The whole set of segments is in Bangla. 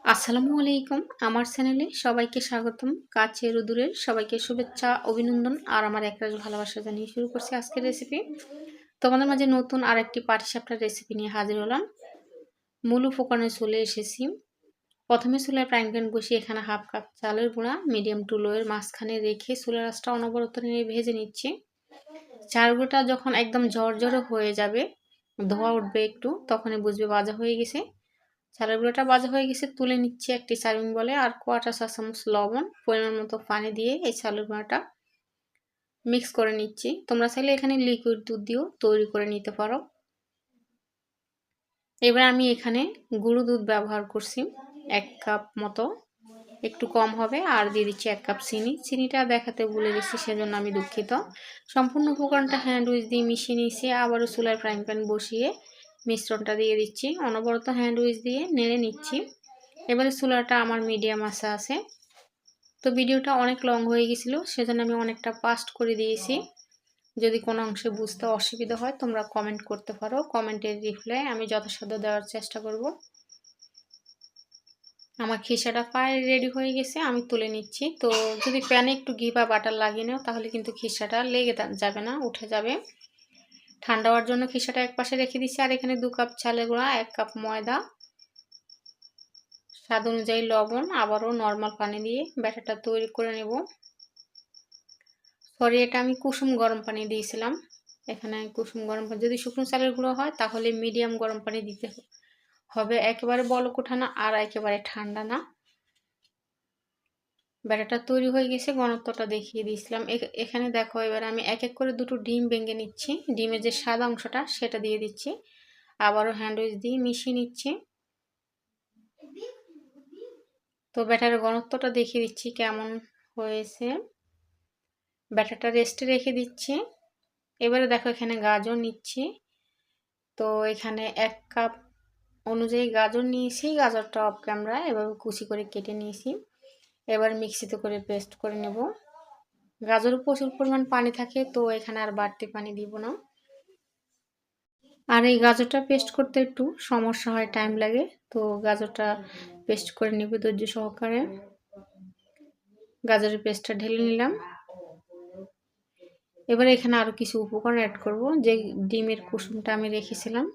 আসসালামু আলাইকুম। আমার চ্যানেলে সবাইকে স্বাগতম। কাছের ও দূরের সবাইকে শুভেচ্ছা, অভিনন্দন আর আমার একরাশ ভালোবাসা জানিয়ে শুরু করছি আজকের রেসিপি। তোমাদের মাঝে নতুন আরেকটি পাটিসাপটার রেসিপি নিয়ে হাজির হলাম। মূল উপকরণে চলে এসেছি। প্রথমে চুলায় ফ্রাইং প্যান বসিয়ে এখানে হাফ কাপ চালের গুঁড়া মিডিয়াম টু লো এর মাঝখানে রেখে চুলার আঁচটা অনবরত নিয়ে ভেজে নিচ্ছি। চাল গুঁড়োটা যখন একদম ঝরঝরে হয়ে যাবে, ধোয়া উঠবে একটু, তখনই বুঝবে ভাজা হয়ে গেছে। চালের গুঁড়োটা ভাজা হয়ে গেছে, তুলে নিচ্ছি একটি সার্ভিং বলে। আর কোয়াটা চা চামচ লবণ, পরিমাণ মতো পানি দিয়ে এই চালের গুঁড়োটা মিক্স করে নিচ্ছি। তোমরা চাইলে এখানে লিকুইড দুধ দিয়েও তৈরি করে নিতে পারো। এবার আমি এখানে গুঁড়ো দুধ ব্যবহার করছি 1 কাপ মতো, একটু কম হবে। আর দিয়ে দিচ্ছি 1 কাপ চিনি। চিনিটা দেখাতে ভুলে গেছি, সেজন্য আমি দুঃখিত। সম্পূর্ণ উপকরণটা হ্যান্ড উইচ দিয়ে মিশিয়ে নিয়েছি। আবারও চুলায় ফ্রাইং প্যান বসিয়ে মিশ্রণটা দিয়ে দিচ্ছি, অনবরত হ্যান্ড উইচ দিয়ে নেড়ে নিচ্ছি। এবারে চুলাটা আমার মিডিয়াম আঁচে আছে। তো ভিডিওটা অনেক লং হয়ে গেছিল, সেজন্য আমি অনেকটা ফাস্ট করে দিয়েছি। যদি কোনো অংশে বুঝতে অসুবিধা হয় তোমরা কমেন্ট করতে পারো, কমেন্টের রিপ্লাই আমি যথাসাধ্য দেওয়ার চেষ্টা করব। আমার খিসাটা প্রায় রেডি হয়ে গেছে, আমি তুলে নিচ্ছি। তো যদি প্যানে একটু ঘি বা বাটার লাগিয়ে নাও তাহলে কিন্তু খিসাটা লেগে যাবে না, উঠে যাবে। ঠান্ডা হওয়ার জন্য খিসাটা এক পাশে রেখে দিচ্ছি। আর এখানে 2 কাপ চালের গুঁড়া, 1 কাপ ময়দা, স্বাদ অনুযায়ী লবণ, আবারও নর্মাল পানি দিয়ে ব্যাটারটা তৈরি করে নেব। সরি, এটা আমি কুসুম গরম পানি দিয়েছিলাম। এখানে কুসুম গরম পানি, যদি শুকনো চালের গুঁড়ো হয় তাহলে মিডিয়াম গরম পানি দিতে হবে, একেবারে বলক ওঠা না আর একেবারে ঠান্ডা না। ব্যাটারটা তৈরি হয়ে গেছে, ঘনত্বটা দেখিয়ে দিয়েছিলাম। এখানে দেখো, এবার আমি এক এক করে দুটো ডিম ভেঙে নিচ্ছি। ডিমের যে সাদা অংশটা সেটা দিয়ে দিচ্ছি, আবারও হ্যান্ড উইচ দিয়ে মিশিয়ে নিচ্ছি। তো ব্যাটারের ঘনত্বটা দেখিয়ে দিচ্ছি কেমন হয়েছে। ব্যাটারটা রেস্টে রেখে দিচ্ছি। এবারে দেখো, এখানে গাজর নিচ্ছি। তো এখানে 1 কাপ অনুযায়ী গাজর নিয়েছি। গাজরটা অফ ক্যামেরা এভাবে কুচি করে কেটে নিয়েছি। এবার মিক্সিতে করে পেস্ট করে নেব। গাজরে প্রচুর পরিমাণ পানি থাকে, তো এখানে আর বাড়তি পানি দিব না। আর এই গাজরটা পেস্ট করতে একটু সমস্যা হয়, টাইম লাগে। তো গাজরটা পেস্ট করে নেব ধৈর্য সহকারে। গাজরের পেস্টটা ঢেলে নিলাম। এবার এখানে আরও কিছু উপকরণ অ্যাড করব। যে ডিমের কুসুমটা আমি রেখেছিলাম,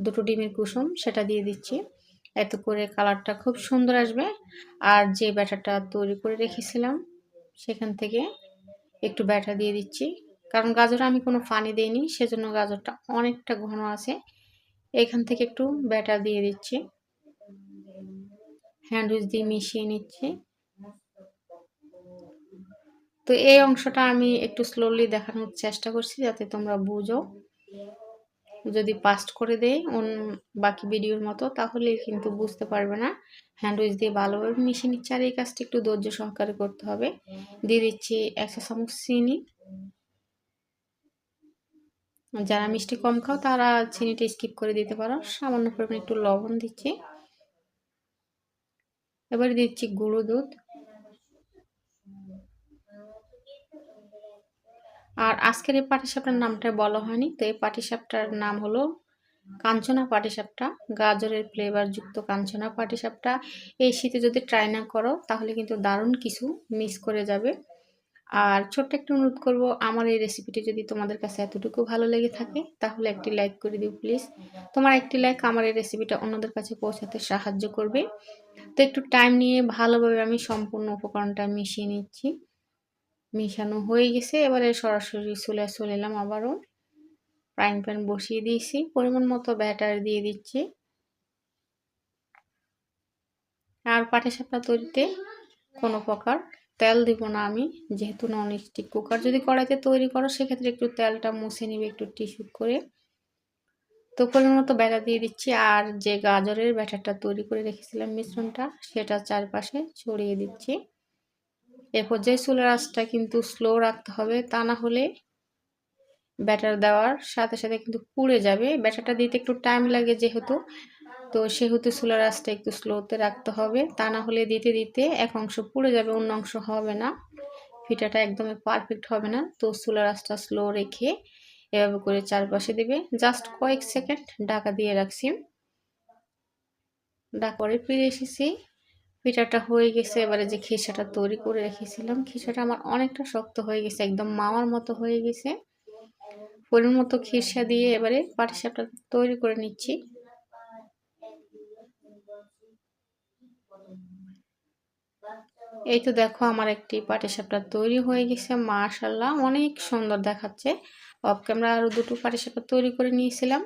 দুটো ডিমের কুসুম, সেটা দিয়ে দিচ্ছি। এতে করে কালারটা খুব সুন্দর আসবে। আর যে ব্যাটারটা তৈরি করে রেখেছিলাম সেখান থেকে একটু ব্যাটার দিয়ে দিচ্ছি। কারণ গাজরে আমি কোনো পানি দিইনি, সেজন্য গাজরটা অনেকটা ঘন আছে। এখান থেকে একটু ব্যাটার দিয়ে দিচ্ছি, হ্যান্ড উইচ দিয়ে মিশিয়ে নিচ্ছি। তো এই অংশটা আমি একটু স্লোলি দেখানোর চেষ্টা করছি যাতে তোমরা বুঝো। যদি পাস্ট করে দেই বাকি ভিডিওর মতো তাহলে কিন্তু বুঝতে পারবে না। হ্যান্ড উইচ দিয়ে ভালোভাবে মিশিয়ে নিচ্ছি। আর এই কাজটা একটু ধৈর্য সহকারে করতে হবে। দিয়ে দিচ্ছি 1 চা চামচ চিনি। যারা মিষ্টি কম খাও তারা চিনিটা স্কিপ করে দিতে পারো। সামান্য পরিমাণে একটু লবণ দিচ্ছি। এবারে দিচ্ছি গুঁড়ো দুধ। আর আজকের এই পাটিসাপটার নামটা বলা হয়নি, তো এই পাটিসাপটার নাম হলো কাঞ্চনা পাটিসাপটা। গাজরের ফ্লেভার যুক্ত কাঞ্চনা পাটিসাপটা। এই শীতে যদি ট্রাই না করো তাহলে কিন্তু দারুণ কিছু মিস করে যাবে। আর ছোট্ট একটু অনুরোধ করব, আমার এই রেসিপিটি যদি তোমাদের কাছে এতটুকু ভালো লেগে থাকে তাহলে একটি লাইক করে দিও প্লিজ। তোমার একটি লাইক আমার এই রেসিপিটা অন্যদের কাছে পৌঁছাতে সাহায্য করবে। তো একটু টাইম নিয়ে ভালোভাবে আমি সম্পূর্ণ উপকরণটা মিশিয়ে নিচ্ছি। মিশানো হয়ে গেছে, এবারে সরাসরি চলে এলাম। আবারও ফ্রাইং প্যান বসিয়ে দিয়েছি, পরিমাণ মতো ব্যাটার দিয়ে দিচ্ছি। আর পাটিসাপটা তৈরিতে কোনো প্রকার তেল দিব না আমি, যেহেতু নন স্টিক কুকার। যদি কড়াইতে তৈরি করো সেক্ষেত্রে একটু তেলটা মুছে নিবে একটু টিস্যু করে। তো পরিমাণ মতো ব্যাটার দিয়ে দিচ্ছি। আর যে গাজরের ব্যাটারটা তৈরি করে রেখেছিলাম মিশ্রণটা, সেটা চারপাশে ছড়িয়ে দিচ্ছি। এ পর্যায়ে চুলার আঁচটা কিন্তু স্লো রাখতে হবে, তা না হলে ব্যাটার দেওয়ার সাথে সাথে কিন্তু পুড়ে যাবে। ব্যাটারটা দিতে একটু টাইম লাগে যেহেতু, তো সেহেতু চুলার আঁচটা একটু স্লোতে রাখতে হবে, তা না হলে দিতে দিতে এক অংশ পুড়ে যাবে, অন্য অংশ হবে না, পিঠাটা একদমই পারফেক্ট হবে না। তো চুলার আঁচটা স্লো রেখে এভাবে করে চারপাশে দিবে। জাস্ট কয়েক সেকেন্ড ঢাকা দিয়ে রাখছি। ঢাকা করে ফিরে এসেছি। পিঠাটা হয়ে গেছে। এবারে যে খিসাটা তৈরি করে রেখেছিলাম, খিসাটা আমার অনেকটা শক্ত হয়ে গেছে, একদম মাওয়ার মতো হয়ে গেছে। পরিমাণ মতো খিসা দিয়ে এবারে পাটিসাপটা তৈরি করে নিচ্ছি। এই তো দেখো আমার একটি পাটিসাপটা তৈরি হয়ে গেছে, মাশাআল্লাহ অনেক সুন্দর দেখাচ্ছে। অফ ক্যামেরা আরো দুটো পাটিসাপটা তৈরি করে নিয়েছিলাম।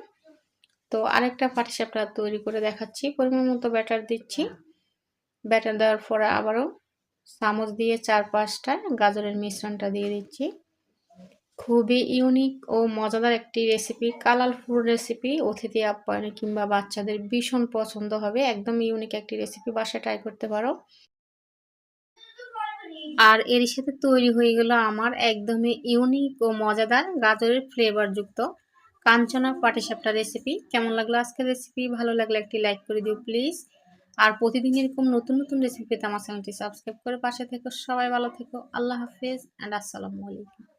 তো আরেকটা পাটিসাপটা তৈরি করে দেখাচ্ছি। পরিমাণ মতো ব্যাটার দিচ্ছি। ব্যাটার দেওয়ার পরে আবারও চামচ দিয়ে 4-5টা গাজরের মিশ্রণটা দিয়ে দিচ্ছি। খুবই ইউনিক ও মজাদার একটি রেসিপি, কালারফুল রেসিপি, অতিথি আপ্যায়নে কিংবা বাচ্চাদের ভীষণ পছন্দ হবে। একদম ইউনিক একটি রেসিপি, বাসায় ট্রাই করতে পারো। আর এর সাথে তৈরি হয়ে গেল আমার একদমই ইউনিক ও মজাদার গাজরের ফ্লেভারযুক্ত কাঞ্চনা পাটিসাপটা রেসিপি। কেমন লাগলো আজকের রেসিপি? ভালো লাগলে একটি লাইক করে দিও প্লিজ। আর প্রতিদিন এরকম নতুন নতুন রেসিপি পেতে আমার চ্যানেলটি সাবস্ক্রাইব করে পাশে থেকো। সবাই ভালো থেকো। আল্লাহ হাফেজ অ্যান্ড আসসালামু আলাইকুম।